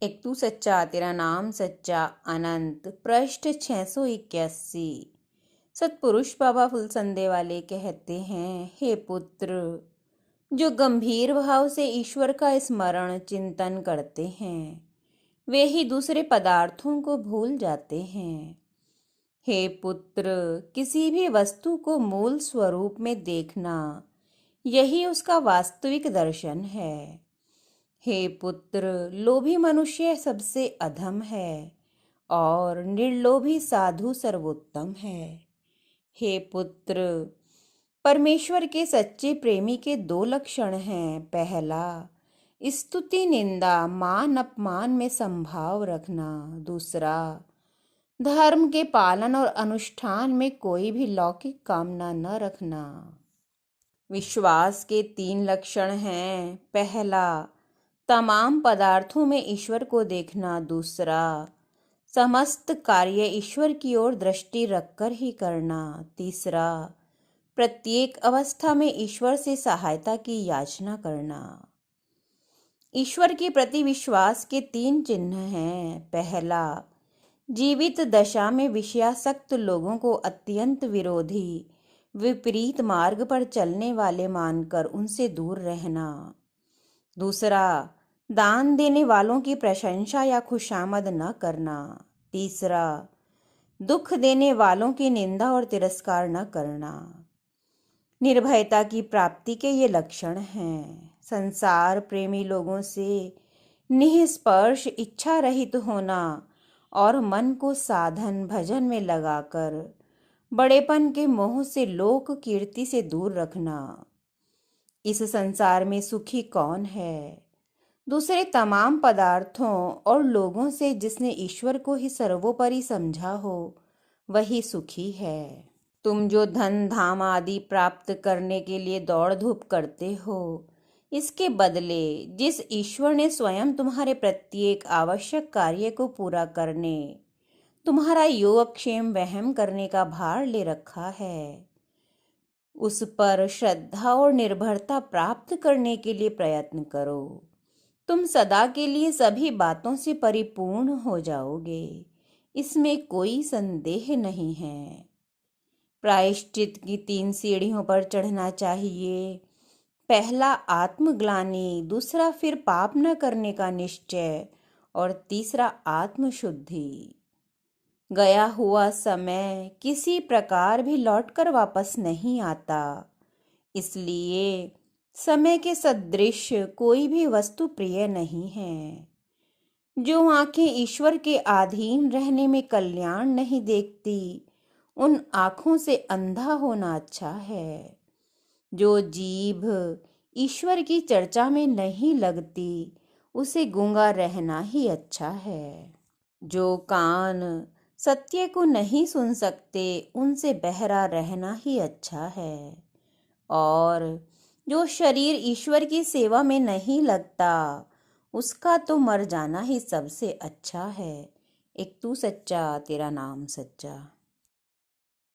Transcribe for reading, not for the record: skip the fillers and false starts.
एक तू सच्चा तेरा नाम सच्चा अनंत पृष्ठ 681। सतपुरुष बाबा फुलसंदे वाले कहते हैं, हे पुत्र, जो गंभीर भाव से ईश्वर का स्मरण चिंतन करते हैं वे ही दूसरे पदार्थों को भूल जाते हैं। हे पुत्र, किसी भी वस्तु को मूल स्वरूप में देखना यही उसका वास्तविक दर्शन है। हे पुत्र, लोभी मनुष्य सबसे अधम है और निर्लोभी साधु सर्वोत्तम है। हे पुत्र, परमेश्वर के सच्चे प्रेमी के दो लक्षण हैं। पहला, स्तुति निंदा मान अपमान में संभाव रखना। दूसरा, धर्म के पालन और अनुष्ठान में कोई भी लौकिक कामना न रखना। विश्वास के तीन लक्षण हैं। पहला, तमाम पदार्थों में ईश्वर को देखना। दूसरा, समस्त कार्य ईश्वर की ओर दृष्टि रखकर ही करना। तीसरा, प्रत्येक अवस्था में ईश्वर से सहायता की याचना करना। ईश्वर के प्रति विश्वास के तीन चिन्ह हैं। पहला, जीवित दशा में विषयासक्त लोगों को अत्यंत विरोधी विपरीत मार्ग पर चलने वाले मानकर उनसे दूर रहना। दूसरा, दान देने वालों की प्रशंसा या खुशामद न करना। तीसरा, दुख देने वालों की निंदा और तिरस्कार न करना। निर्भयता की प्राप्ति के ये लक्षण हैं। संसार प्रेमी लोगों से निःस्पर्श इच्छा रहित होना और मन को साधन भजन में लगाकर बड़ेपन के मोह से लोक कीर्ति से दूर रखना। इस संसार में सुखी कौन है? दूसरे तमाम पदार्थों और लोगों से जिसने ईश्वर को ही सर्वोपरि समझा हो वही सुखी है। तुम जो धन धाम आदि प्राप्त करने के लिए दौड़ धूप करते हो, इसके बदले जिस ईश्वर ने स्वयं तुम्हारे प्रत्येक आवश्यक कार्य को पूरा करने, तुम्हारा योगक्षेम वहन करने का भार ले रखा है, उस पर श्रद्धा और निर्भरता प्राप्त करने के लिए प्रयत्न करो। तुम सदा के लिए सभी बातों से परिपूर्ण हो जाओगे, इसमें कोई संदेह नहीं है। प्रायश्चित की 3 सीढ़ियों पर चढ़ना चाहिए। पहला, आत्मग्लानि। दूसरा, फिर पाप न करने का निश्चय। और तीसरा, आत्मशुद्धि। गया हुआ समय किसी प्रकार भी लौटकर वापस नहीं आता, इसलिए समय के सदृश कोई भी वस्तु प्रिय नहीं है। जो आंखें ईश्वर के अधीन रहने में कल्याण नहीं देखती, उन आँखों से अंधा होना अच्छा है। जो जीभ ईश्वर की चर्चा में नहीं लगती, उसे गूंगा रहना ही अच्छा है। जो कान सत्य को नहीं सुन सकते, उनसे बहरा रहना ही अच्छा है। और जो शरीर ईश्वर की सेवा में नहीं लगता, उसका तो मर जाना ही सबसे अच्छा है। एक तू सच्चा तेरा नाम सच्चा।